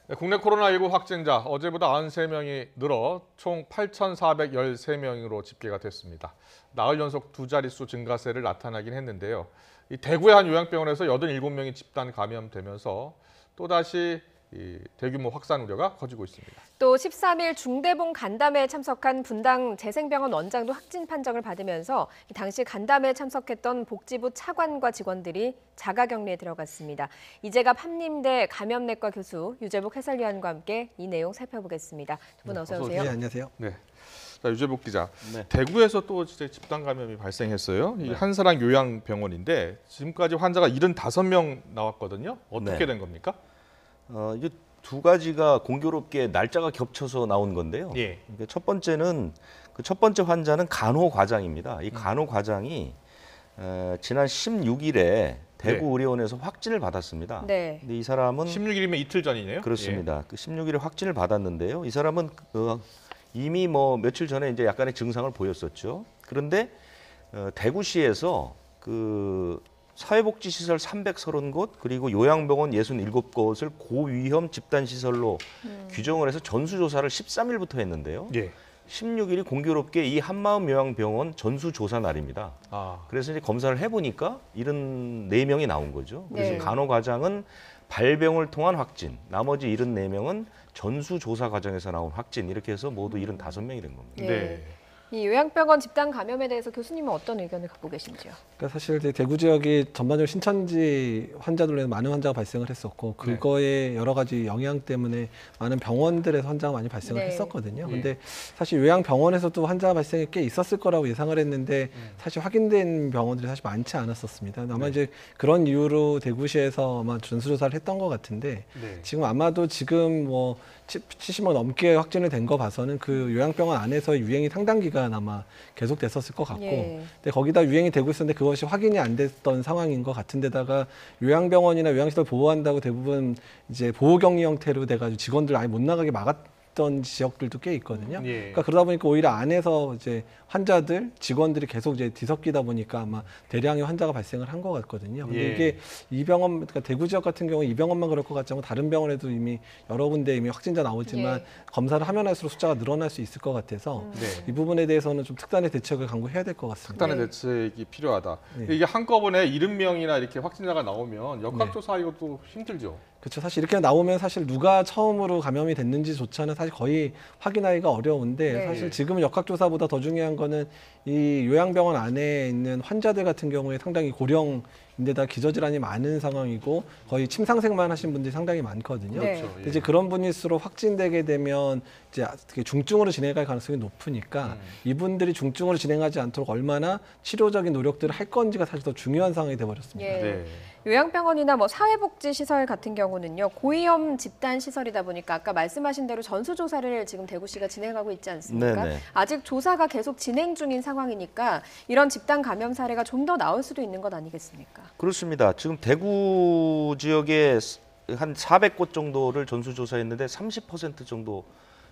네, 국내 코로나19 확진자 어제보다 93명이 늘어 총 8,413명으로 집계가 됐습니다. 나흘 연속 두 자릿수 증가세를 나타나긴 했는데요. 이 대구의 한 요양병원에서 87명이 집단 감염되면서 또다시 대규모 확산 우려가 커지고 있습니다. 또 13일 중대본 간담회에 참석한 분당 재생병원 원장도 확진 판정을 받으면서 당시 간담회에 참석했던 복지부 차관과 직원들이 자가격리에 들어갔습니다. 이재갑 한림대 감염내과 교수, 유재복 해설위원과 함께 이 내용 살펴보겠습니다. 두 분 어서 오세요. 네, 안녕하세요. 네. 자, 유재복 기자. 네. 대구에서 또 진짜 집단 감염이 발생했어요. 이 한사랑 요양병원인데 지금까지 환자가 75명 나왔거든요. 어떻게 된 겁니까? 이게 두 가지가 공교롭게 날짜가 겹쳐서 나온 건데요. 예. 그러니까 첫 번째는 그 첫 번째 환자는 간호 과장입니다. 이 간호 과장이 지난 16일에 대구 의료원에서 확진을 받았습니다. 네. 근데 이 사람은 16일이면 이틀 전이네요. 그렇습니다. 그 16일에 확진을 받았는데요. 이 사람은 이미 뭐 며칠 전에 이제 약간의 증상을 보였었죠. 그런데 대구시에서 그 사회복지시설 330곳 그리고 요양병원 67곳을 고위험 집단시설로 규정을 해서 전수조사를 13일부터 했는데요. 예. 16일이 공교롭게 이 한마음 요양병원 전수조사 날입니다. 그래서 이제 검사를 해보니까 74명이 나온 거죠. 그래서 네. 간호과장은 발병을 통한 확진, 나머지 74명은 전수조사 과정에서 나온 확진, 이렇게 해서 모두 75명이 된 겁니다. 네. 이 요양병원 집단 감염에 대해서 교수님은 어떤 의견을 갖고 계신지요? 그러니까 사실 이제 대구 지역이 전반적으로 신천지 환자들로 많은 환자가 발생을 했었고 그거에 여러 가지 영향 때문에 많은 병원들에서 환자가 많이 발생을 했었거든요. 근데 사실 요양병원에서도 환자가 발생이 꽤 있었을 거라고 예상을 했는데 사실 확인된 병원들이 사실 많지 않았었습니다. 아마 이제 그런 이유로 대구시에서 아마 전수조사를 했던 것 같은데 지금 아마도 지금 뭐 70명 넘게 확진이 된 거 봐서는 그 요양병원 안에서 유행이 상당 기간 아마 계속 됐었을 것 같고 근데 거기다 유행이 되고 있었는데 그것이 확인이 안 됐던 상황인 것 같은데다가 요양병원이나 요양시설 보호한다고 대부분 이제 보호격리 형태로 돼가지고 직원들 아예 못 나가게 막았던 지역들도 꽤 있거든요. 그러니까 그러다 보니까 오히려 안에서 이제 환자들, 직원들이 계속 이제 뒤섞이다 보니까 아마 대량의 환자가 발생을 한 것 같거든요. 근데 이게 이 병원, 그러니까 대구 지역 같은 경우 이 병원만 그럴 것 같지 않고 다른 병원에도 이미 여러 군데 이미 확진자 나오지만 검사를 하면 할수록 숫자가 늘어날 수 있을 것 같아서 이 부분에 대해서는 좀 특단의 대책을 강구해야 될 것 같습니다. 특단의 대책이 필요하다. 이게 한꺼번에 70명이나 이렇게 확진자가 나오면 역학조사 이것도 힘들죠. 그렇죠. 사실 이렇게 나오면 사실 누가 처음으로 감염이 됐는지조차는 사실 거의 확인하기가 어려운데 사실 지금은 역학조사보다 더 중요한 거는 이 요양병원 안에 있는 환자들 같은 경우에 상당히 고령인데다 기저질환이 많은 상황이고 거의 침상생만 하신 분들이 상당히 많거든요. 근데 이제 그런 분일수록 확진되게 되면 이제 중증으로 진행할 가능성이 높으니까 이분들이 중증으로 진행하지 않도록 얼마나 치료적인 노력들을 할 건지가 사실 더 중요한 상황이 돼버렸습니다. 요양병원이나 뭐 사회복지시설 같은 경우는요, 고위험 집단시설이다 보니까 아까 말씀하신 대로 전수조사를 지금 대구시가 진행하고 있지 않습니까? 아직 조사가 계속 진행 중인 상황이니까 이런 집단 감염 사례가 좀 더 나올 수도 있는 것 아니겠습니까? 그렇습니다. 지금 대구 지역에 한 400곳 정도를 전수조사했는데 30% 정도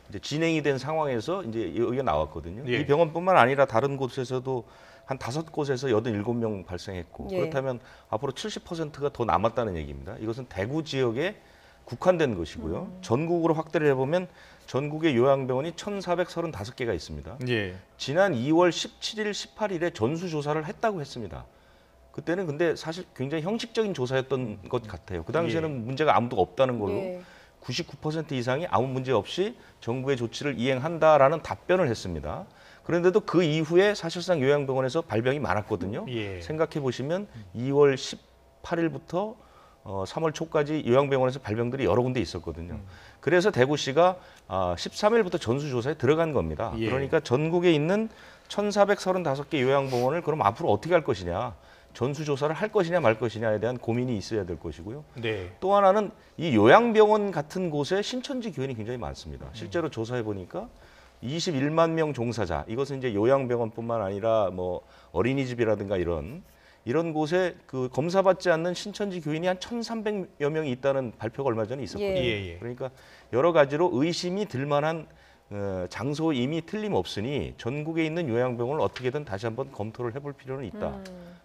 이제 진행이 된 상황에서 이제 여기가 나왔거든요. 이 병원뿐만 아니라 다른 곳에서도 한 5곳에서 87명 발생했고 그렇다면 앞으로 70%가 더 남았다는 얘기입니다. 이것은 대구 지역에 국한된 것이고요. 전국으로 확대를 해보면 전국의 요양병원이 1,435개가 있습니다. 지난 2월 17일, 18일에 전수조사를 했다고 했습니다. 그때는 근데 사실 굉장히 형식적인 조사였던 것 같아요. 그 당시에는 문제가 아무도 없다는 걸로 99% 이상이 아무 문제 없이 정부의 조치를 이행한다라는 답변을 했습니다. 그런데도 그 이후에 사실상 요양병원에서 발병이 많았거든요. 생각해 보시면 2월 18일부터 3월 초까지 요양병원에서 발병들이 여러 군데 있었거든요. 그래서 대구시가 13일부터 전수조사에 들어간 겁니다. 그러니까 전국에 있는 1,435개 요양병원을 그럼 앞으로 어떻게 할 것이냐. 전수조사를 할 것이냐 말 것이냐에 대한 고민이 있어야 될 것이고요. 또 하나는 이 요양병원 같은 곳에 신천지 교인이 굉장히 많습니다. 실제로 조사해 보니까 21만 명 종사자, 이것은 이제 요양병원뿐만 아니라 뭐 어린이집이라든가 이런 곳에 그 검사받지 않는 신천지 교인이 한 1,300여 명이 있다는 발표가 얼마 전에 있었거든요. 그러니까 여러 가지로 의심이 들 만한 장소 이미 틀림없으니 전국에 있는 요양병원을 어떻게든 다시 한번 검토를 해볼 필요는 있다.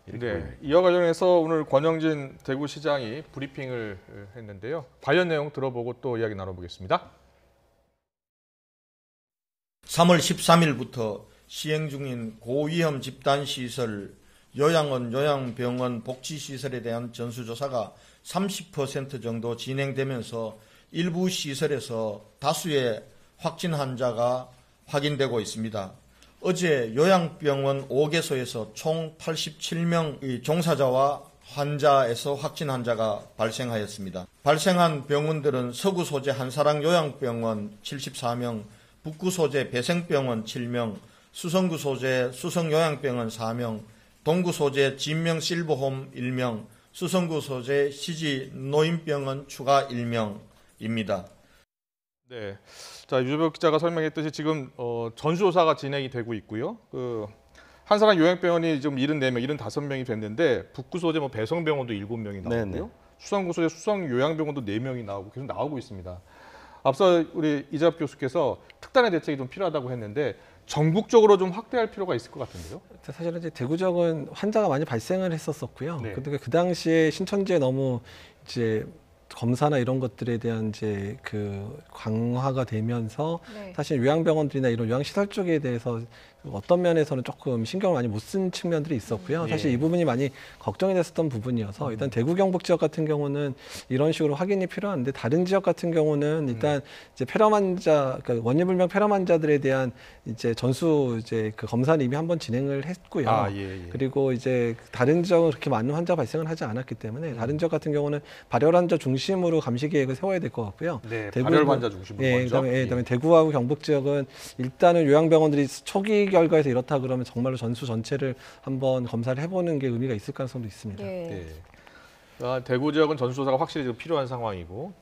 이렇게 네, 보입니다. 이와 관련해서 오늘 권영진 대구시장이 브리핑을 했는데요. 관련 내용 들어보고 또 이야기 나눠보겠습니다. 3월 13일부터 시행 중인 고위험 집단시설 요양원, 요양병원, 복지시설에 대한 전수조사가 30% 정도 진행되면서 일부 시설에서 다수의 확진 환자가 확인되고 있습니다. 어제 요양병원 5개소에서 총 87명의 종사자와 환자에서 확진 환자가 발생하였습니다. 발생한 병원들은 서구 소재 한사랑 요양병원 74명, 북구 소재 배생병원 7명, 수성구 소재 수성요양병원 4명, 동구 소재 진명 실버홈 1명, 수성구 소재 시지 노인병원 추가 1명입니다. 네, 자 유재석 기자가 설명했듯이 지금 전수조사가 진행이 되고 있고요. 한사랑 요양병원이 지금 74명, 75명이 됐는데 북구 소재 뭐 배성병원도 7명이 나오고요. 네네. 수성구 소재 수성요양병원도 4명이 나오고 계속 나오고 있습니다. 앞서 우리 이재합 교수께서 특단의 대책이 좀 필요하다고 했는데 전국적으로 좀 확대할 필요가 있을 것 같은데요. 사실은 이제 대구 지역은 환자가 많이 발생을 했었었고요. 네. 근데 그 당시에 신천지에 너무 이제 검사나 이런 것들에 대한 이제 그 강화가 되면서 네. 사실 요양병원들이나 이런 요양시설 쪽에 대해서 어떤 면에서는 조금 신경을 많이 못 쓴 측면들이 있었고요. 사실 이 부분이 많이 걱정이 됐었던 부분이어서 일단 대구 경북 지역 같은 경우는 이런 식으로 확인이 필요한데 다른 지역 같은 경우는 일단 이제 폐렴 환자, 그러니까 원인불명 폐렴 환자들에 대한 이제 전수 이제 그 검사는 이미 한번 진행을 했고요. 아, 예. 그리고 이제 다른 지역은 그렇게 많은 환자 발생을 하지 않았기 때문에 다른 지역 같은 경우는 발열 환자 중심으로 감시 계획을 세워야 될 것 같고요. 네, 대구는- 발열 환자 중심으로 예, 먼저. 그다음에 대구하고 경북 지역은 일단은 요양병원들이 초기 결과에서 이렇다 그러면 정말로 전수 전체를 한번 검사를 해보는 게 의미가 있을 가능성도 있습니다. 예. 네. 대구 지역은 전수조사가 확실히 좀 필요한 상황이고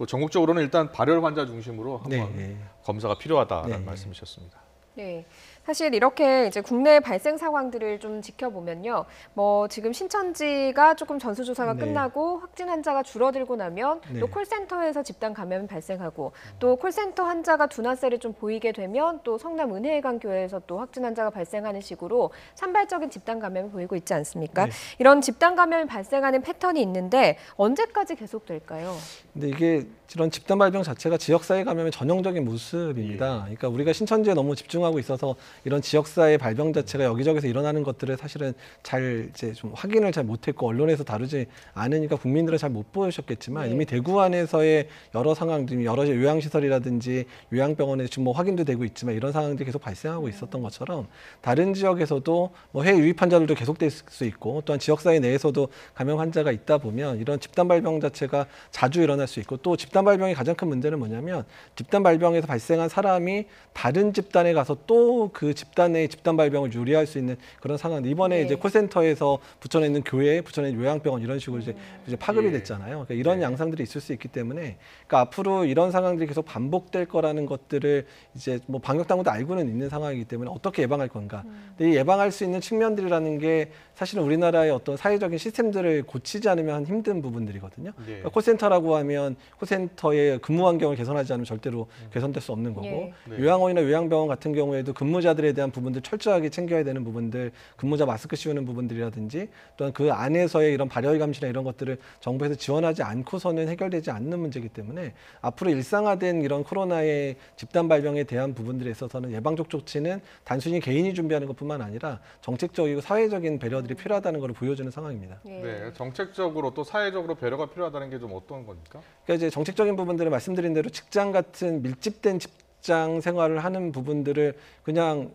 전국적으로는 일단 발열 환자 중심으로 한번 네. 검사가 필요하다는 네. 말씀이셨습니다. 네. 사실 이렇게 이제 국내 발생 상황들을 좀 지켜보면요. 뭐 지금 신천지가 조금 전수조사가 네. 끝나고 확진 환자가 줄어들고 나면 네. 또 콜센터에서 집단 감염이 발생하고 또 콜센터 환자가 둔화세를 좀 보이게 되면 또 성남 은혜의강교회에서 또 확진 환자가 발생하는 식으로 산발적인 집단 감염을 보이고 있지 않습니까? 네. 이런 집단 감염이 발생하는 패턴이 있는데 언제까지 계속될까요? 근데 이게 이런 집단 발병 자체가 지역사회 감염의 전형적인 모습입니다. 그러니까 우리가 신천지에 너무 집중하고 있어서 이런 지역사회 발병 자체가 여기저기서 일어나는 것들을 사실은 잘 이제 좀 확인을 잘 못했고 언론에서 다루지 않으니까 국민들은 잘 못 보셨겠지만 네. 이미 대구 안에서의 여러 상황들, 여러 요양시설이라든지 요양병원에 지금 뭐 확인도 되고 있지만 이런 상황들이 계속 발생하고 있었던 것처럼 다른 지역에서도 뭐 해외 유입 환자들도 계속될 수 있고 또한 지역사회 내에서도 감염 환자가 있다 보면 이런 집단 발병 자체가 자주 일어날 수 있고 또 집단 발병의 가장 큰 문제는 뭐냐면 집단 발병에서 발생한 사람이 다른 집단에 가서 또 그 집단의 집단 발병을 유리할 수 있는 그런 상황. 이번에 네. 이제 콜센터에서 붙여내 있는 교회, 붙여내 있는 요양병원 이런 식으로 이제 파급이 예. 됐잖아요. 그러니까 이런 네. 양상들이 있을 수 있기 때문에 그러니까 앞으로 이런 상황들이 계속 반복될 거라는 것들을 이제 뭐 방역 당국도 알고는 있는 상황이기 때문에 어떻게 예방할 건가. 근데 이 예방할 수 있는 측면들이라는 게 사실은 우리나라의 어떤 사회적인 시스템들을 고치지 않으면 힘든 부분들이거든요. 네. 그러니까 콜센터라고 하면 콜센터의 근무 환경을 개선하지 않으면 절대로 개선될 수 없는 거고 예. 네. 요양원이나 요양병원 같은 경우에도 근무자들에 대한 부분들 철저하게 챙겨야 되는 부분들, 근무자 마스크 씌우는 부분들이라든지 또한 그 안에서의 이런 발열 감시나 이런 것들을 정부에서 지원하지 않고서는 해결되지 않는 문제이기 때문에 앞으로 일상화된 이런 코로나의 집단 발병에 대한 부분들에 있어서는 예방적 조치는 단순히 개인이 준비하는 것뿐만 아니라 정책적이고 사회적인 배려들이 필요하다는 것을 보여주는 상황입니다. 예. 네, 정책적으로 또 사회적으로 배려가 필요하다는 게 좀 어떤 겁니까? 그러니까 이제 정책적인 부분들을 말씀드린 대로 직장 같은 밀집된 직장 생활을 하는 부분들을 그냥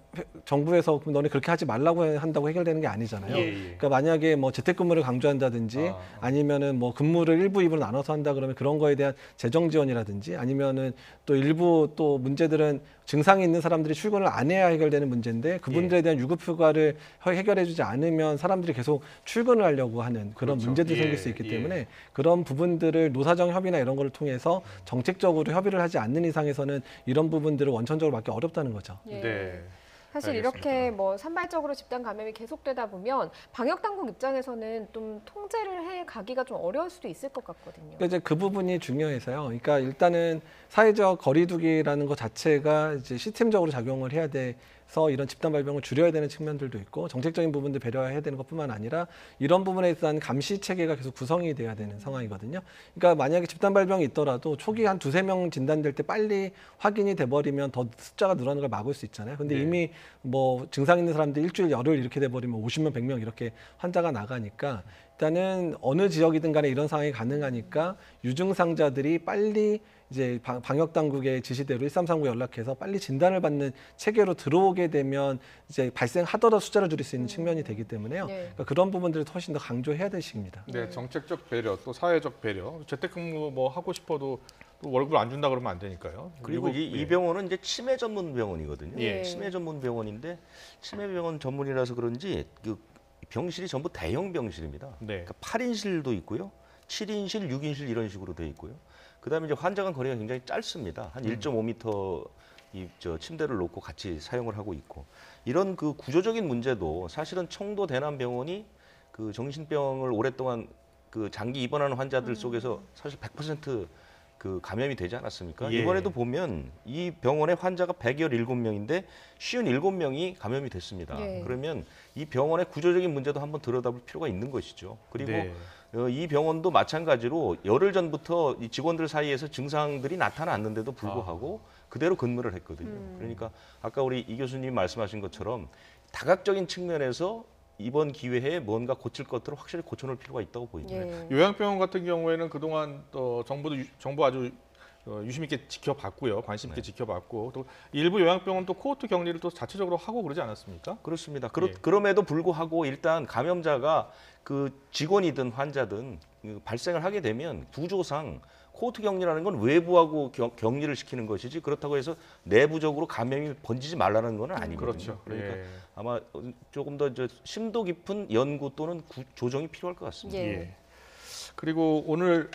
정부에서 너네 그렇게 하지 말라고 한다고 해결되는 게 아니잖아요. 예, 예. 그러니까 만약에 뭐 재택근무를 강조한다든지 아니면은 뭐 근무를 1부, 2부로 나눠서 한다 그러면 그런 거에 대한 재정 지원이라든지 아니면은 또 일부 또 문제들은 증상이 있는 사람들이 출근을 안 해야 해결되는 문제인데 그분들에 대한 유급 휴가를 해결해주지 않으면 사람들이 계속 출근을 하려고 하는 그런 그렇죠. 문제들이 예, 생길 수 있기 예. 때문에 그런 부분들을 노사정 협의나 이런 걸 통해서 정책적으로 협의를 하지 않는 이상에서는 이런 부분들을 원천적으로 막기 어렵다는 거죠. 예. 네. 사실 알겠습니다. 이렇게 뭐 산발적으로 집단 감염이 계속되다 보면 방역 당국 입장에서는 좀 통제를 해 가기가 좀 어려울 수도 있을 것 같거든요. 그러니까 이제 그 부분이 중요해서요. 그러니까 일단은 사회적 거리두기라는 것 자체가 이제 시스템적으로 작용을 해야 이런 집단 발병을 줄여야 되는 측면들도 있고 정책적인 부분도 배려해야 되는 것뿐만 아니라 이런 부분에 대한 감시 체계가 계속 구성이 돼야 되는 상황이거든요. 그러니까 만약에 집단 발병이 있더라도 초기 한 2~3명 진단될 때 빨리 확인이 돼버리면 더 숫자가 늘어나는 걸 막을 수 있잖아요. 근데 네. 이미 뭐 증상 있는 사람들 일주일, 열흘 이렇게 돼버리면 50명, 100명 이렇게 환자가 나가니까 일단은 어느 지역이든 간에 이런 상황이 가능하니까 유증상자들이 빨리 이제 방역 당국의 지시대로 1339 연락해서 빨리 진단을 받는 체계로 들어오게 되면 이제 발생하더라도 숫자를 줄일 수 있는 측면이 되기 때문에요. 네. 그러니까 그런 부분들을 훨씬 더 강조해야 될 시기입니다. 네, 정책적 배려, 또 사회적 배려. 재택근무 뭐 하고 싶어도 또 월급을 안 준다 그러면 안 되니까요. 그리고 이 병원은 이제 치매 전문 병원이거든요. 예. 치매 전문 병원인데 치매 병원 전문이라서 그런지 그 병실이 전부 대형 병실입니다. 네. 그러니까 8인실도 있고요, 7인실, 6인실 이런 식으로 돼 있고요. 그다음에 이제 환자 간 거리가 굉장히 짧습니다. 한 1.5m 저 침대를 놓고 같이 사용을 하고 있고 이런 그 구조적인 문제도 사실은 청도 대남병원이 그 정신병을 오랫동안 그 장기 입원하는 환자들 속에서 사실 100% 그 감염이 되지 않았습니까? 예. 이번에도 보면 이 병원의 환자가 117명인데 57명이 감염이 됐습니다. 예. 그러면 이 병원의 구조적인 문제도 한번 들여다볼 필요가 있는 것이죠. 그리고 네. 이 병원도 마찬가지로 열흘 전부터 이 직원들 사이에서 증상들이 나타났는데도 불구하고 그대로 근무를 했거든요. 그러니까 아까 우리 이 교수님 말씀하신 것처럼 다각적인 측면에서 이번 기회에 뭔가 고칠 것들을 확실히 고쳐놓을 필요가 있다고 보입니다. 예. 요양병원 같은 경우에는 그동안 정부 아주 유심 있게 지켜봤고요, 관심 있게 지켜봤고 또 일부 요양병원 또 코호트 격리를 또 자체적으로 하고 그러지 않았습니까? 그렇습니다. 예. 그럼에도 불구하고 일단 감염자가 그 직원이든 환자든 발생을 하게 되면 구조상 코호트 격리라는 건 외부하고 격리를 시키는 것이지 그렇다고 해서 내부적으로 감염이 번지지 말라는 건 아니거든요. 그렇죠. 그러니까 예. 아마 조금 더 심도 깊은 연구 또는 조정이 필요할 것 같습니다. 예. 예. 그리고 오늘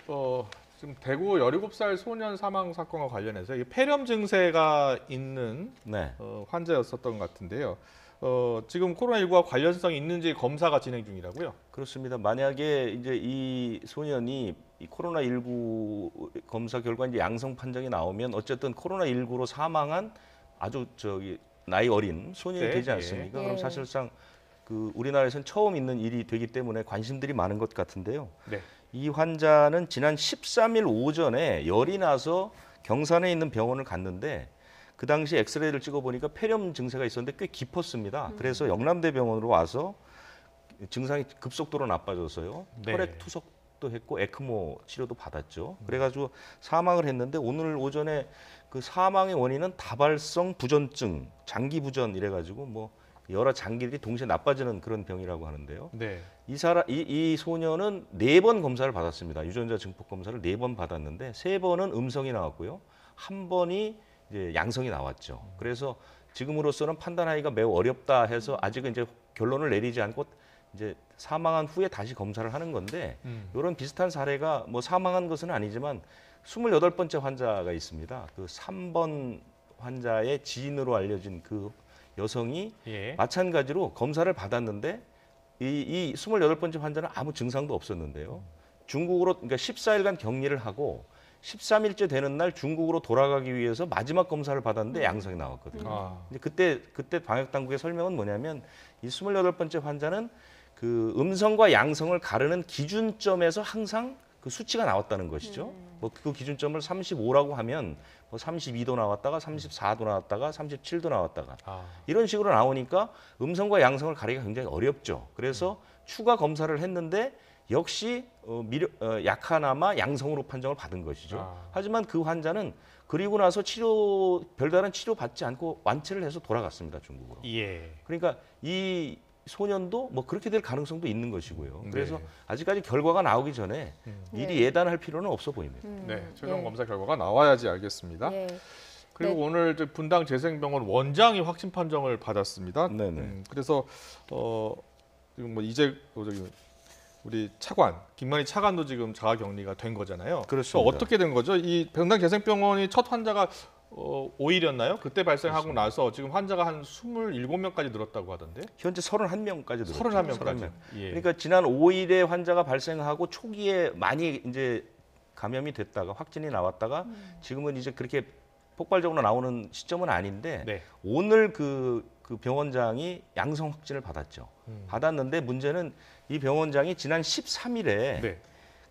지금 대구 17살 소년 사망 사건과 관련해서 이 폐렴 증세가 있는 네. 환자였었던 것 같은데요. 지금 코로나19와 관련성이 있는지 검사가 진행 중이라고요? 그렇습니다. 만약에 이제 이 소년이 이 코로나19 검사 결과 이제 양성 판정이 나오면 어쨌든 코로나19로 사망한 아주 나이 어린 소년이 네, 되지 예. 않습니까? 예. 그럼 사실상 그 우리나라에서는 처음 있는 일이 되기 때문에 관심들이 많은 것 같은데요. 네. 이 환자는 지난 13일 오전에 열이 나서 경산에 있는 병원을 갔는데 그 당시 엑스레이를 찍어보니까 폐렴 증세가 있었는데 꽤 깊었습니다. 그래서 영남대병원으로 와서 증상이 급속도로 나빠져서요. 네. 혈액 투석도 했고 에크모 치료도 받았죠. 그래가지고 사망을 했는데 오늘 오전에 그 사망의 원인은 다발성 부전증, 장기 부전 이래가지고 뭐 여러 장기들이 동시에 나빠지는 그런 병이라고 하는데요. 네. 이 소년은 4번 검사를 받았습니다. 유전자 증폭 검사를 4번 받았는데 3번은 음성이 나왔고요. 1번이 이제 양성이 나왔죠. 그래서 지금으로서는 판단하기가 매우 어렵다 해서 아직은 이제 결론을 내리지 않고 이제 사망한 후에 다시 검사를 하는 건데 이런 비슷한 사례가 뭐 사망한 것은 아니지만 28번째 환자가 있습니다. 그 3번 환자의 지인으로 알려진 그 여성이 예. 마찬가지로 검사를 받았는데 이 28번째 환자는 아무 증상도 없었는데요. 중국으로 그러니까 14일간 격리를 하고 13일째 되는 날 중국으로 돌아가기 위해서 마지막 검사를 받았는데 양성이 나왔거든요. 아. 이제 그때 방역 당국의 설명은 뭐냐면 이 28번째 환자는 그 음성과 양성을 가르는 기준점에서 항상 그 수치가 나왔다는 것이죠. 뭐 그 기준점을 35라고 하면 뭐 32도 나왔다가 34도 나왔다가 37도 나왔다가 이런 식으로 나오니까 음성과 양성을 가리기가 굉장히 어렵죠. 그래서 추가 검사를 했는데 역시 약하나마 양성으로 판정을 받은 것이죠. 하지만 그 환자는 그리고 나서 별다른 치료 받지 않고 완치를 해서 돌아갔습니다, 중국으로. 예. 그러니까 이 소년도 뭐 그렇게 될 가능성도 있는 것이고요. 네. 그래서 아직까지 결과가 나오기 전에 미리 예단할 필요는 없어 보입니다. 네. 최종 예. 검사 결과가 나와야지 알겠습니다. 예. 그리고 네. 오늘 이제 분당 재생병원 원장이 확진 판정을 받았습니다. 네네. 그래서 지금 뭐 이제 우리 차관 김만희 차관도 지금 자가격리가 된 거잖아요. 그렇습니다. 어떻게 된 거죠? 이 분당 재생병원이 첫 환자가 5일이었나요? 그때 발생하고 나서 지금 환자가 한 27명까지 늘었다고 하던데. 현재 31명까지 늘었죠. 31명까지. 예. 그러니까 지난 5일에 환자가 발생하고 초기에 많이 이제 감염이 됐다가 확진이 나왔다가 지금은 이제 그렇게 폭발적으로 나오는 시점은 아닌데 네. 오늘 그 그 병원장이 양성 확진을 받았죠. 받았는데 문제는 이 병원장이 지난 13일에 네.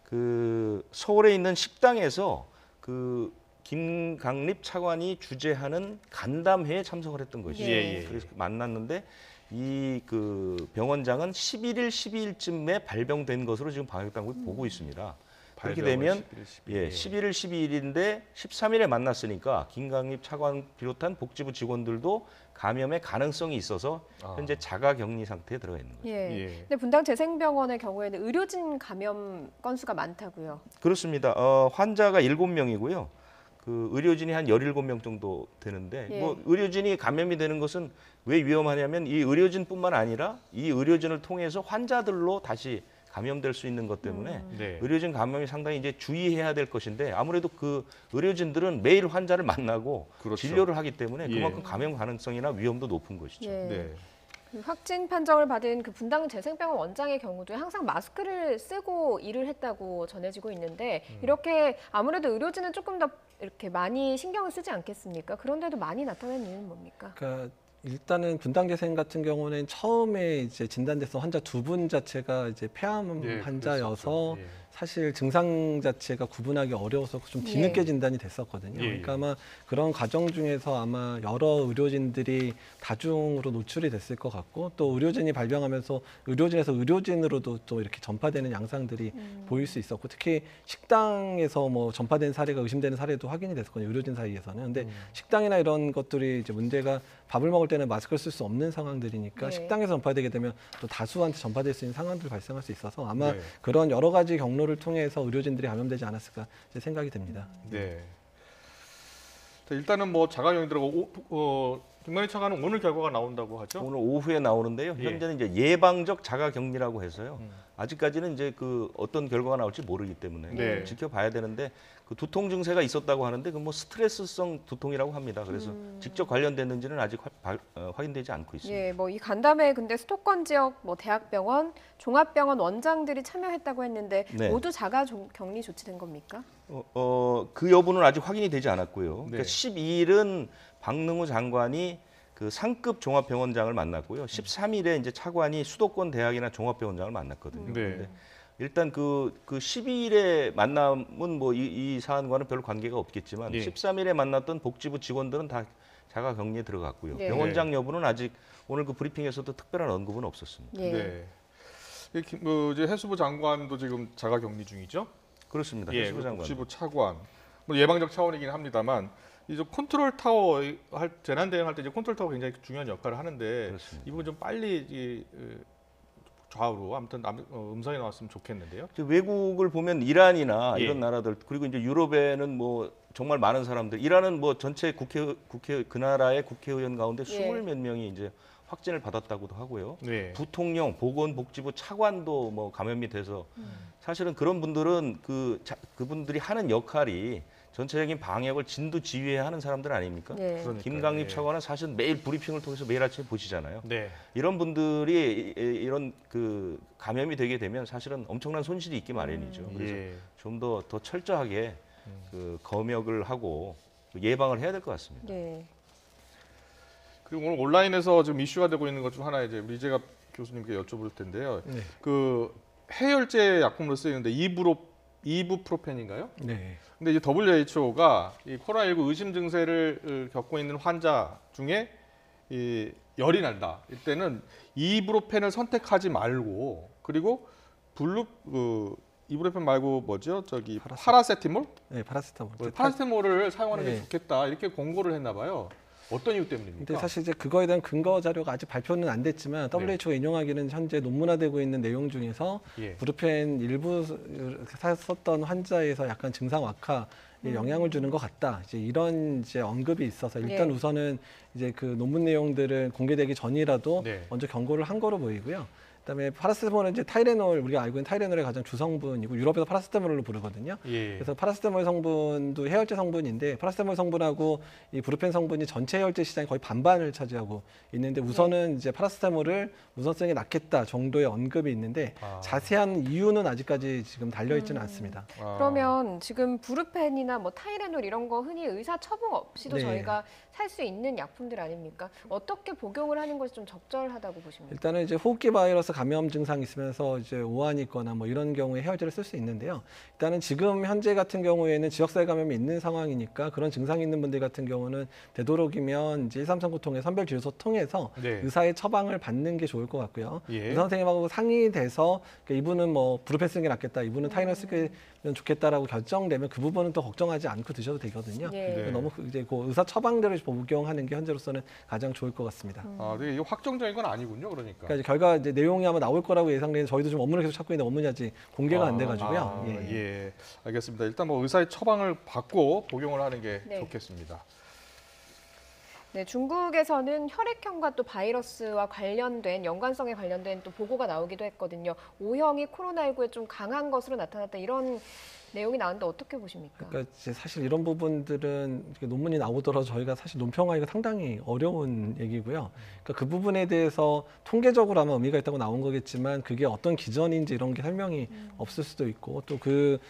그 서울에 있는 식당에서 그 김강립 차관이 주재하는 간담회에 참석을 했던 것이죠. 예. 그래서 만났는데 이 그 병원장은 11일, 12일쯤에 발병된 것으로 지금 방역당국이 보고 있습니다. 그렇게 되면 11일, 12일인데 13일에 만났으니까 김강립 차관 비롯한 복지부 직원들도 감염의 가능성이 있어서 현재 자가격리 상태에 들어가 있는 거죠. 예. 근데 분당 재생병원의 경우에는 의료진 감염 건수가 많다고요. 그렇습니다. 환자가 7명이고요. 그 의료진이 한 17명 정도 되는데 예. 뭐 의료진이 감염이 되는 것은 왜 위험하냐면 이 의료진뿐만 아니라 이 의료진을 통해서 환자들로 다시 감염될 수 있는 것 때문에 네. 의료진 감염이 상당히 이제 주의해야 될 것인데 아무래도 그 의료진들은 매일 환자를 만나고 그렇죠. 진료를 하기 때문에 예. 그만큼 감염 가능성이나 위험도 높은 것이죠. 예. 네. 그 확진 판정을 받은 그 분당 재생병원 원장의 경우도 항상 마스크를 쓰고 일을 했다고 전해지고 있는데 이렇게 아무래도 의료진은 조금 더 이렇게 많이 신경을 쓰지 않겠습니까? 그런데도 많이 나타나는 이유는 뭡니까? 그러니까 일단은 분당재생 같은 경우는 처음에 이제 진단됐던 환자 2분 자체가 이제 폐암 예, 환자여서 그랬었죠. 예. 사실 증상 자체가 구분하기 어려워서 좀 뒤늦게 예. 진단이 됐었거든요. 예, 예. 그러니까 아마 그런 과정 중에서 아마 여러 의료진들이 다중으로 노출이 됐을 것 같고 또 의료진이 발병하면서 의료진에서 의료진으로도 또 이렇게 전파되는 양상들이 보일 수 있었고 특히 식당에서 뭐 전파된 사례가 의심되는 사례도 확인이 됐었거든요. 의료진 사이에서는. 근데 식당이나 이런 것들이 이제 문제가 밥을 먹을 때는 마스크를 쓸 수 없는 상황들이니까 네. 식당에서 전파되게 되면 또 다수한테 전파될 수 있는 상황들이 발생할 수 있어서 아마 네. 그런 여러 가지 경로를 통해서 의료진들이 감염되지 않았을까 이제 생각이 됩니다. 네. 자, 일단은 뭐 자가격리 들어가고 김만희 차관은 오늘 결과가 나온다고 하죠? 오늘 오후에 나오는데요. 예. 현재는 이제 예방적 자가격리라고 해서요. 아직까지는 이제 그 어떤 결과가 나올지 모르기 때문에 네. 지켜봐야 되는데 그 두통 증세가 있었다고 하는데 그 뭐 스트레스성 두통이라고 합니다. 그래서 직접 관련됐는지는 아직 확인되지 않고 있습니다. 예, 뭐 이 간담회에 근데 수도권 지역 뭐 대학병원, 종합병원 원장들이 참여했다고 했는데 네. 모두 자가격리 조치된 겁니까? 그 여부는 아직 확인이 되지 않았고요. 네. 그러니까 12일은 박능우 장관이 그 상급 종합병원장을 만났고요. 13일에 이제 차관이 수도권 대학이나 종합병원장을 만났거든요. 네. 근데 일단 그 12일에 만남은 뭐 이 사안과는 별 관계가 없겠지만 예. 13일에 만났던 복지부 직원들은 다 자가격리에 들어갔고요. 네. 병원장 여부는 아직 오늘 그 브리핑에서도 특별한 언급은 없었습니다. 예. 네. 이제 해수부 장관도 지금 자가격리 중이죠? 그렇습니다. 예, 해수부 장관. 복지부 차관. 뭐 예방적 차원이긴 합니다만 이제 컨트롤 타워 재난 대응할 때 이제 컨트롤 타워 굉장히 중요한 역할을 하는데 그렇습니다. 이 부분 좀 빨리 좌우로 아무튼 음성이 나왔으면 좋겠는데요. 외국을 보면 이란이나 예. 이런 나라들 그리고 이제 유럽에는 뭐 정말 많은 사람들 이란은 뭐 전체 국회 그 나라의 국회의원 가운데 예. 20몇 명이 이제 확진을 받았다고도 하고요. 네. 부통령, 보건복지부 차관도 뭐 감염이 돼서 사실은 그런 분들은 그분들이 하는 역할이 전체적인 방역을 진두지휘해야 하는 사람들 아닙니까? 예. 그러니까요. 김강립 예. 차관은 사실 매일 브리핑을 통해서 매일 아침에 보시잖아요. 네. 이런 분들이 이런 그 감염이 되게 되면 사실은 엄청난 손실이 있기 마련이죠. 그래서 예. 좀 더 철저하게 그 검역을 하고 예방을 해야 될 것 같습니다. 네. 그리고 오늘 온라인에서 지금 이슈가 되고 있는 것 중 하나 이제 우리 이재갑 교수님께 여쭤볼 텐데요. 네. 그 해열제 약품으로 쓰이는데 이부프로펜인가요? 네. 근데 이제 WHO가 이 코로나19 의심 증세를 겪고 있는 환자 중에 이 열이 난다. 이때는 이부프로펜을 선택하지 말고 그리고 이부프로펜 말고 뭐죠? 저기 파라세티몰? 네, 파라세타몰. 파라세타몰을 사용하는 게 네. 좋겠다. 이렇게 권고를 했나 봐요. 어떤 이유 때문입니까? 근데 사실 이제 그거에 대한 근거 자료가 아직 발표는 안 됐지만 WHO가 인용하기는 현재 논문화되고 있는 내용 중에서 예. 브루펜 일부 썼던 환자에서 약간 증상 악화에 영향을 주는 것 같다. 이제 이런 이제 언급이 있어서 일단 예. 우선은 이제 그 논문 내용들은 공개되기 전이라도 네. 먼저 경고를 한 거로 보이고요. 그다음에 파라세타몰은 이제 타이레놀, 우리가 알고 있는 타이레놀의 가장 주성분이고 유럽에서 파라세타몰로 부르거든요. 예. 그래서 파라세타몰 성분도 해열제 성분인데 파라세타몰 성분하고 이 브루펜 성분이 전체 해열제 시장의 거의 반반을 차지하고 있는데 우선은 이제 파라세타몰을 무선성이 낮겠다 정도의 언급이 있는데 자세한 이유는 아직까지 지금 달려 있지는 않습니다. 그러면 지금 브루펜이나 뭐 타이레놀 이런 거 흔히 의사 처방 없이도 네. 저희가 살 수 있는 약품들 아닙니까? 어떻게 복용을 하는 것이 좀 적절하다고 보십니까? 일단은 이제 호흡기 바이러스 감염 증상이 있으면서 이제 오한이 있거나 뭐 이런 경우에 해열제를 쓸 수 있는데요. 일단은 지금 현재 같은 경우에는 지역사회 감염이 있는 상황이니까 그런 증상이 있는 분들 같은 경우는 되도록이면 이제 1339 통해 선별진료소 통해서 네. 의사의 처방을 받는 게 좋을 것 같고요. 예. 의사 선생님하고 상의돼서 그러니까 이분은 뭐 브루펜 쓰는 게 낫겠다, 이분은 타이레놀 쓰면 좋겠다라고 결정되면 그 부분은 또 걱정하지 않고 드셔도 되거든요. 예. 네. 너무 이제 그 의사 처방대로 복용하는 게 현재로서는 가장 좋을 것 같습니다. 근데 이게 확정적인 건 아니군요, 그러니까. 그러니까 이제 결과 이제 내용이 아마 나올 거라고 예상되는 저희도 좀 업무를 계속 찾고 있는데 업무는 아직 공개가 안 돼가지고요. 예, 알겠습니다. 일단 뭐 의사의 처방을 받고 복용을 하는 게 네. 좋겠습니다. 네, 중국에서는 혈액형과 또 바이러스와 관련된 연관성에 관련된 또 보고가 나오기도 했거든요. O형이 코로나19에 좀 강한 것으로 나타났다 이런 내용이 나왔는데 어떻게 보십니까? 그러니까 이제 사실 이런 부분들은 이렇게 논문이 나오더라도 저희가 사실 논평하기가 상당히 어려운 얘기고요. 그러니까 그 부분에 대해서 통계적으로 아마 의미가 있다고 나온 거겠지만 그게 어떤 기전인지 이런 게 설명이 없을 수도 있고 또 그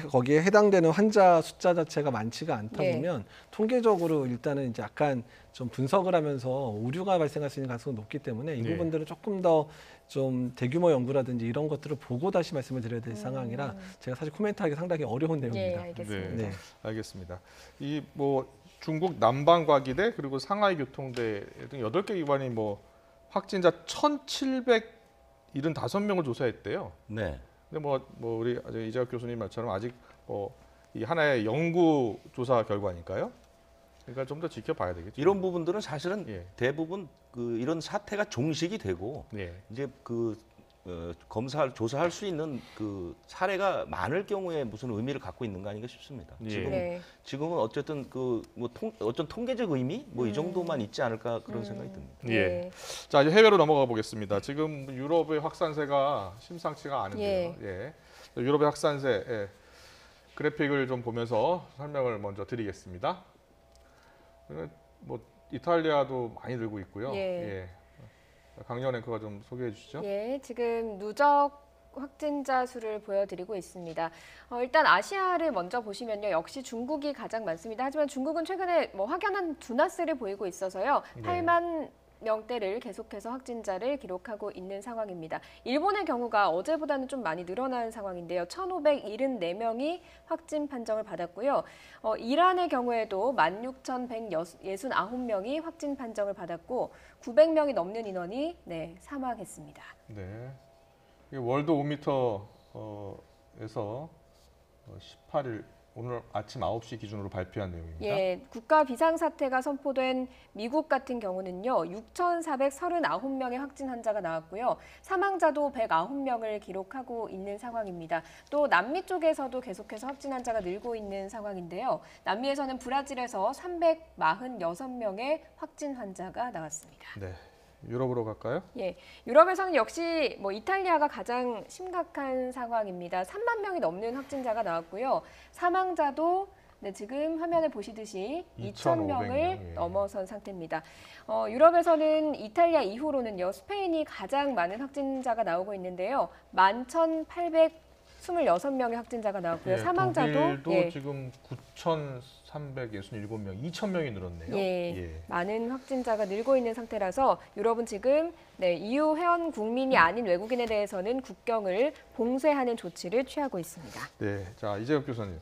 거기에 해당되는 환자 숫자 자체가 많지가 않다 네. 보면 통계적으로 일단은 이제 약간 좀 분석을 하면서 오류가 발생할 수 있는 가능성이 높기 때문에 이 네. 부분들은 조금 더 좀 대규모 연구라든지 이런 것들을 보고 다시 말씀을 드려야 될 상황이라 제가 사실 코멘트하기 상당히 어려운 예, 내용입니다. 알겠습니다. 네. 알겠습니다. 이 뭐 중국 남방과기대 그리고 상하이교통대 등 8개 기관이 뭐 확진자 1,775명을 조사했대요. 네. 근데 뭐 우리 이재학 교수님 말처럼 아직 뭐 이 하나의 연구 조사 결과니까요. 그러니까 좀 더 지켜봐야 되겠죠. 이런 부분들은 사실은 예. 대부분 그 이런 사태가 종식이 되고 예. 이제 그 검사할 조사할 수 있는 그 사례가 많을 경우에 무슨 의미를 갖고 있는 거 아닌가 싶습니다. 예. 네. 지금은 어쨌든 그 뭐 어떤 통계적 의미 뭐 이 정도만 있지 않을까 그런 생각이 듭니다. 예. 자, 이제 해외로 넘어가 보겠습니다. 지금 유럽의 확산세가 심상치가 않은데요. 예. 유럽의 확산세 그래픽을 좀 보면서 설명을 먼저 드리겠습니다. 뭐 이탈리아도 많이 늘고 있고요. 예. 강연 앵커가 좀 소개해 주시죠. 예, 지금 누적 확진자 수를 보여드리고 있습니다. 일단 아시아를 먼저 보시면요. 역시 중국이 가장 많습니다. 하지만 중국은 최근에 뭐 확연한 둔화세를 보이고 있어서요. 네. 8만 명대를 계속해서 확진자를 기록하고 있는 상황입니다. 일본의 경우가 어제보다는 좀 많이 늘어난 상황인데요. 1,574명이 확진 판정을 받았고요. 이란의 경우에도 16,169명이 확진 판정을 받았고 900명이 넘는 인원이 사망했습니다. 네. 이 월드 5m에서 18일 오늘 아침 9시 기준으로 발표한 내용입니다. 예, 국가 비상사태가 선포된 미국 같은 경우는요, 6,439명의 확진 환자가 나왔고요. 사망자도 109명을 기록하고 있는 상황입니다. 또 남미 쪽에서도 계속해서 확진 환자가 늘고 있는 상황인데요. 남미에서는 브라질에서 346명의 확진 환자가 나왔습니다. 네. 유럽으로 갈까요? 예, 유럽에서는 역시 뭐 이탈리아가 가장 심각한 상황입니다. 3만 명이 넘는 확진자가 나왔고요. 사망자도 지금 화면에 보시듯이 2,000명을 예. 넘어선 상태입니다. 유럽에서는 이탈리아 이후로는요, 스페인이 가장 많은 확진자가 나오고 있는데요. 11,826명의 확진자가 나왔고요. 사망자도 독일도 지금 9,367명, 2,000명이 늘었네요. 많은 확진자가 늘고 있는 상태라서 유럽은 지금 EU 회원 국민이 아닌 외국인에 대해서는 국경을 봉쇄하는 조치를 취하고 있습니다. 네, 자 이재혁 교수님,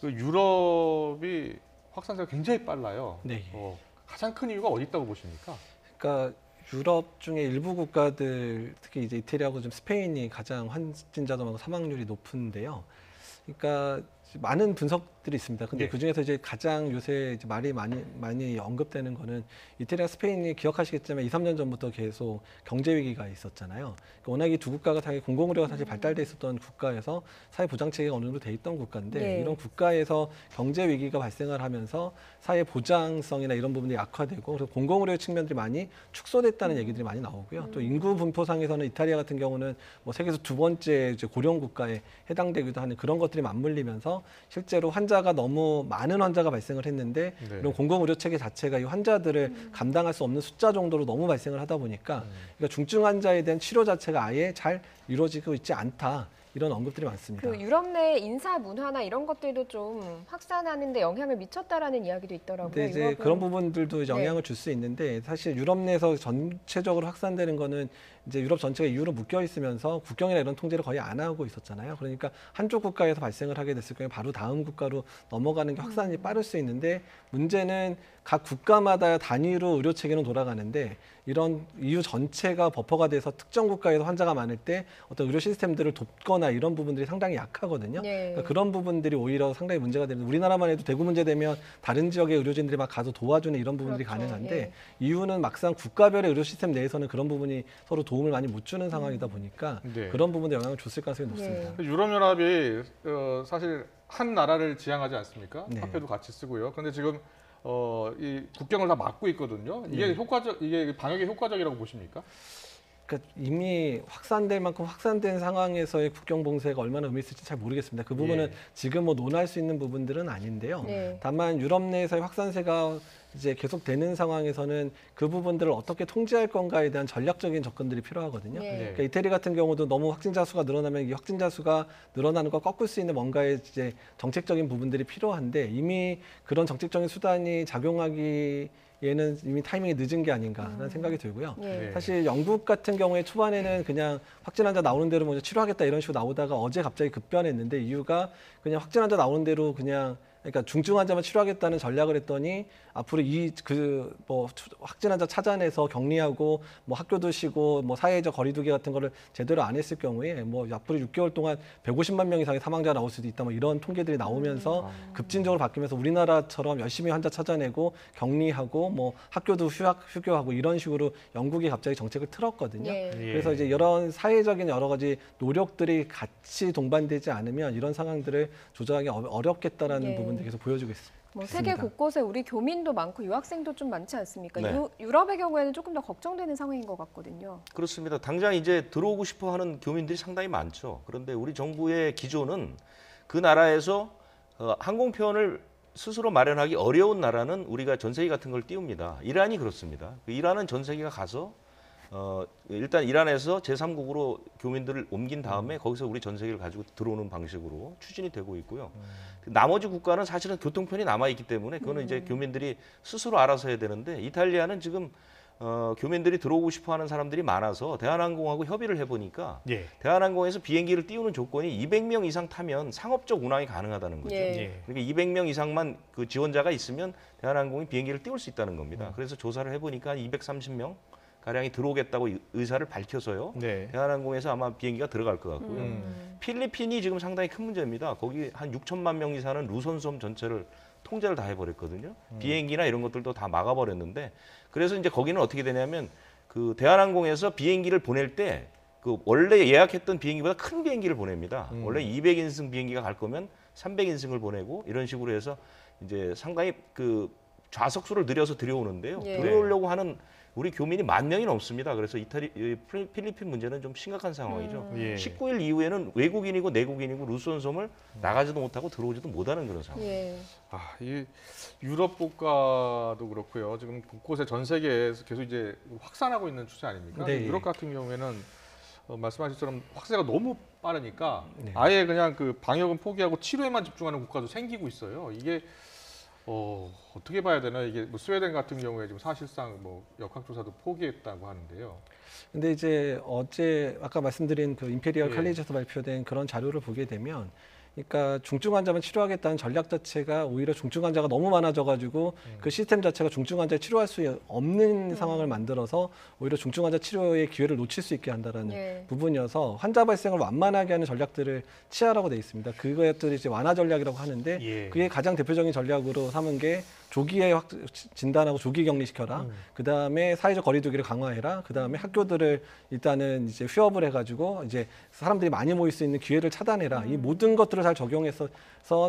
그 유럽이 확산세가 굉장히 빨라요. 네. 가장 큰 이유가 어디 있다고 보십니까? 그러니까 유럽 중에 일부 국가들, 특히 이제 이태리하고 좀 스페인이 가장 확진자도 많고 사망률이 높은데요. 그러니까 많은 분석들이 있습니다. 근데 예. 그 중에서 이제 가장 요새 이제 말이 많이 언급되는 거는 이태리와 스페인이 기억하시겠지만 2, 3년 전부터 계속 경제 위기가 있었잖아요. 그러니까 워낙 이 두 국가가 사실 공공의료가 사실 발달돼 있었던 국가에서 사회 보장 체계가 어느 정도 돼 있던 국가인데 예. 이런 국가에서 경제 위기가 발생을 하면서 사회 보장성이나 이런 부분이 약화되고 그래서 공공의료 측면들이 많이 축소됐다는 얘기들이 많이 나오고요. 또 인구 분포상에서는 이탈리아 같은 경우는 뭐 세계에서 두 번째 이제 고령 국가에 해당되기도 하는 그런 것들이 맞물리면서 실제로 환자가 너무 많은 환자가 발생을 했는데 네. 이런 공공의료 체계 자체가 이 환자들을 감당할 수 없는 숫자 정도로 너무 발생을 하다 보니까 그러니까 중증 환자에 대한 치료 자체가 아예 잘 이루어지고 있지 않다. 이런 언급들이 많습니다. 그 유럽 내 인사 문화나 이런 것들도 좀 확산하는 데 영향을 미쳤다라는 이야기도 있더라고요. 근데 이제 유럽은. 그런 부분들도 영향을 줄 수 있는데 사실 유럽 내에서 전체적으로 확산되는 거는 이제 유럽 전체가 EU로 묶여 있으면서 국경이나 이런 통제를 거의 안 하고 있었잖아요. 그러니까 한쪽 국가에서 발생을 하게 됐을 경우에 바로 다음 국가로 넘어가는 게 확산이 빠를 수 있는데 문제는 각 국가마다 단위로 의료 체계는 돌아가는데 이런 EU 전체가 버퍼가 돼서 특정 국가에서 환자가 많을 때 어떤 의료 시스템들을 돕거나 이런 부분들이 상당히 약하거든요. 예. 그러니까 그런 부분들이 오히려 상당히 문제가 되는 우리나라만 해도 대구 문제 되면 다른 지역의 의료진들이 막 가서 도와주는 이런 부분들이 그렇죠. 가능한데 예. EU는 막상 국가별의 의료 시스템 내에서는 그런 부분이 서로 도움을 많이 못 주는 상황이다 보니까 네. 그런 부분에 영향을 줬을 가능성이 높습니다. 유럽연합이 사실 한 나라를 지향하지 않습니까? 네. 화폐도 같이 쓰고요. 그런데 지금 이 국경을 다 막고 있거든요. 이게 이게 방역에 효과적이라고 보십니까? 그러니까 이미 확산될 만큼 확산된 상황에서의 국경 봉쇄가 얼마나 의미 있을지 잘 모르겠습니다. 그 부분은 예. 지금 뭐 논할 수 있는 부분들은 아닌데요. 네. 다만 유럽 내에서의 확산세가 이제 계속되는 상황에서는 그 부분들을 어떻게 통제할 건가에 대한 전략적인 접근들이 필요하거든요. 네. 그러니까 이태리 같은 경우도 너무 확진자 수가 늘어나면 이 확진자 수가 늘어나는 걸 꺾을 수 있는 뭔가의 이제 정책적인 부분들이 필요한데 이미 그런 정책적인 수단이 작용하기에는 이미 타이밍이 늦은 게 아닌가라는 생각이 들고요. 예. 네. 사실 영국 같은 경우에 초반에는 그냥 확진 환자 나오는 대로 먼저 치료하겠다 이런 식으로 나오다가 어제 갑자기 급변했는데 이유가 그냥 확진 환자 나오는 대로 그냥 그러니까 중증 환자만 치료하겠다는 전략을 했더니 앞으로 뭐 확진 환자 찾아내서 격리하고 뭐 학교도 쉬고 뭐 사회적 거리두기 같은 거를 제대로 안 했을 경우에 뭐 앞으로 6개월 동안 150만 명 이상의 사망자가 나올 수도 있다 뭐 이런 통계들이 나오면서 급진적으로 바뀌면서 우리나라처럼 열심히 환자 찾아내고 격리하고 뭐 학교도 휴교하고 이런 식으로 영국이 갑자기 정책을 틀었거든요. 예. 그래서 이제 이런 사회적인 여러 가지 노력들이 같이 동반되지 않으면 이런 상황들을 조절하기 어렵겠다라는 예. 부분들이 계속 보여주고 있습니다. 뭐 세계 곳곳에 우리 교민도 많고 유학생도 좀 많지 않습니까? 네. 유럽의 경우에는 조금 더 걱정되는 상황인 것 같거든요. 그렇습니다. 당장 이제 들어오고 싶어 하는 교민들이 상당히 많죠. 그런데 우리 정부의 기조는 그 나라에서 항공편을 스스로 마련하기 어려운 나라는 우리가 전세기 같은 걸 띄웁니다. 이란이 그렇습니다. 이란은 전세기가 가서 일단 이란에서 제3국으로 교민들을 옮긴 다음에 거기서 우리 전세기를 가지고 들어오는 방식으로 추진이 되고 있고요. 나머지 국가는 사실은 교통편이 남아있기 때문에 그거는 이제 교민들이 스스로 알아서 해야 되는데 이탈리아는 지금 교민들이 들어오고 싶어하는 사람들이 많아서 대한항공하고 협의를 해보니까 예. 대한항공에서 비행기를 띄우는 조건이 200명 이상 타면 상업적 운항이 가능하다는 거죠. 예. 그러니까 200명 이상만 그 지원자가 있으면 대한항공이 비행기를 띄울 수 있다는 겁니다. 그래서 조사를 해보니까 230명 가량이 들어오겠다고 의사를 밝혀서요. 네. 대한항공에서 아마 비행기가 들어갈 것 같고요. 필리핀이 지금 상당히 큰 문제입니다. 거기 한 6천만 명이 사는 루손섬 전체를 통제를 다 해버렸거든요. 비행기나 이런 것들도 다 막아버렸는데 그래서 이제 거기는 어떻게 되냐면 그 대한항공에서 비행기를 보낼 때 그 원래 예약했던 비행기보다 큰 비행기를 보냅니다. 원래 200인승 비행기가 갈 거면 300인승을 보내고 이런 식으로 해서 이제 상당히 그 좌석수를 늘려서 들여오는데요. 예. 들여오려고 하는 우리 교민이 10,000명이 넘습니다. 그래서 필리핀 문제는 좀 심각한 상황이죠. 예. 19일 이후에는 외국인이고 내국인이고 루손섬을 나가지도 못하고 들어오지도 못하는 그런 상황. 예. 이 유럽 국가도 그렇고요. 지금 곳곳에 전 세계에서 계속 이제 확산하고 있는 추세 아닙니까? 네. 유럽 같은 경우에는 말씀하신 것처럼 확산세가 너무 빠르니까 네. 아예 그냥 그 방역은 포기하고 치료에만 집중하는 국가도 생기고 있어요. 이게 어떻게 봐야 되나? 이게 뭐 스웨덴 같은 경우에 지금 사실상 뭐 역학조사도 포기했다고 하는데요. 근데 이제 어제 아까 말씀드린 그 임페리얼 예. 칼리지에서 발표된 그런 자료를 보게 되면 그러니까 중증 환자만 치료하겠다는 전략 자체가 오히려 중증 환자가 너무 많아져가지고 그 시스템 자체가 중증 환자를 치료할 수 없는 상황을 만들어서 오히려 중증 환자 치료의 기회를 놓칠 수 있게 한다라는 예. 부분이어서 환자 발생을 완만하게 하는 전략들을 취하라고 돼 있습니다. 그것들이 이제 완화 전략이라고 하는데 예. 그게 가장 대표적인 전략으로 삼은 게 조기에 진단하고 조기 격리시켜라. 그 다음에 사회적 거리두기를 강화해라. 그 다음에 학교들을 일단은 이제 휴업을 해가지고 이제 사람들이 많이 모일 수 있는 기회를 차단해라. 이 모든 것들을 잘 적용해서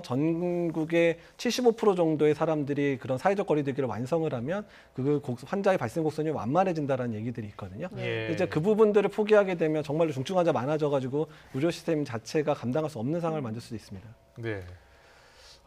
전국의 75% 정도의 사람들이 그런 사회적 거리두기를 완성을 하면 그 환자의 발생 곡선이 완만해진다라는 얘기들이 있거든요. 예. 이제 그 부분들을 포기하게 되면 정말로 중증 환자 많아져가지고 의료 시스템 자체가 감당할 수 없는 상황을 만들 수도 있습니다. 네.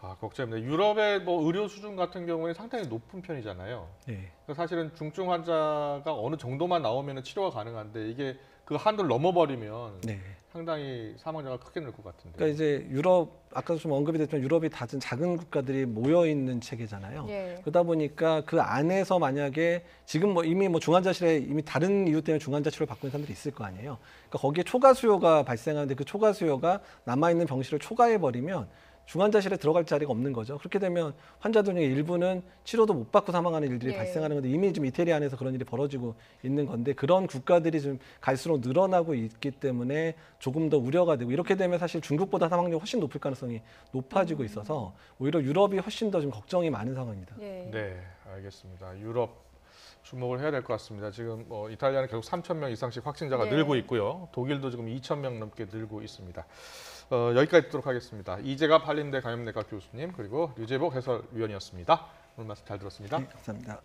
아, 걱정입니다. 유럽의 뭐 의료 수준 같은 경우에 상당히 높은 편이잖아요. 네. 그러니까 사실은 중증 환자가 어느 정도만 나오면 치료가 가능한데 이게 그 한도를 넘어버리면 네. 상당히 사망자가 크게 늘 것 같은데. 그러니까 이제 유럽 아까도 좀 언급이 됐지만 유럽이 다른 작은 국가들이 모여 있는 체계잖아요. 예. 그러다 보니까 그 안에서 만약에 지금 뭐 이미 뭐 중환자실에 이미 다른 이유 때문에 중환자 치료를 받고 있는 사람들이 있을 거 아니에요. 그러니까 거기에 초과 수요가 발생하는데 그 초과 수요가 남아 있는 병실을 초과해 버리면 중환자실에 들어갈 자리가 없는 거죠. 그렇게 되면 환자들 중에 일부는 치료도 못 받고 사망하는 일들이 예. 발생하는 건데 이미 좀 이태리 안에서 그런 일이 벌어지고 있는 건데 그런 국가들이 좀 갈수록 늘어나고 있기 때문에 조금 더 우려가 되고 이렇게 되면 사실 중국보다 사망률이 훨씬 높을 가능성이 높아지고 있어서 오히려 유럽이 훨씬 더 좀 걱정이 많은 상황입니다. 예. 네, 알겠습니다. 유럽 주목을 해야 될 것 같습니다. 지금 뭐 이탈리아는 계속 3,000명 이상씩 확진자가 네. 늘고 있고요. 독일도 지금 2,000명 넘게 늘고 있습니다. 여기까지 듣도록 하겠습니다. 이재갑 한림대 감염내과 교수님 그리고 류재복 해설위원이었습니다. 오늘 말씀 잘 들었습니다. 네, 감사합니다.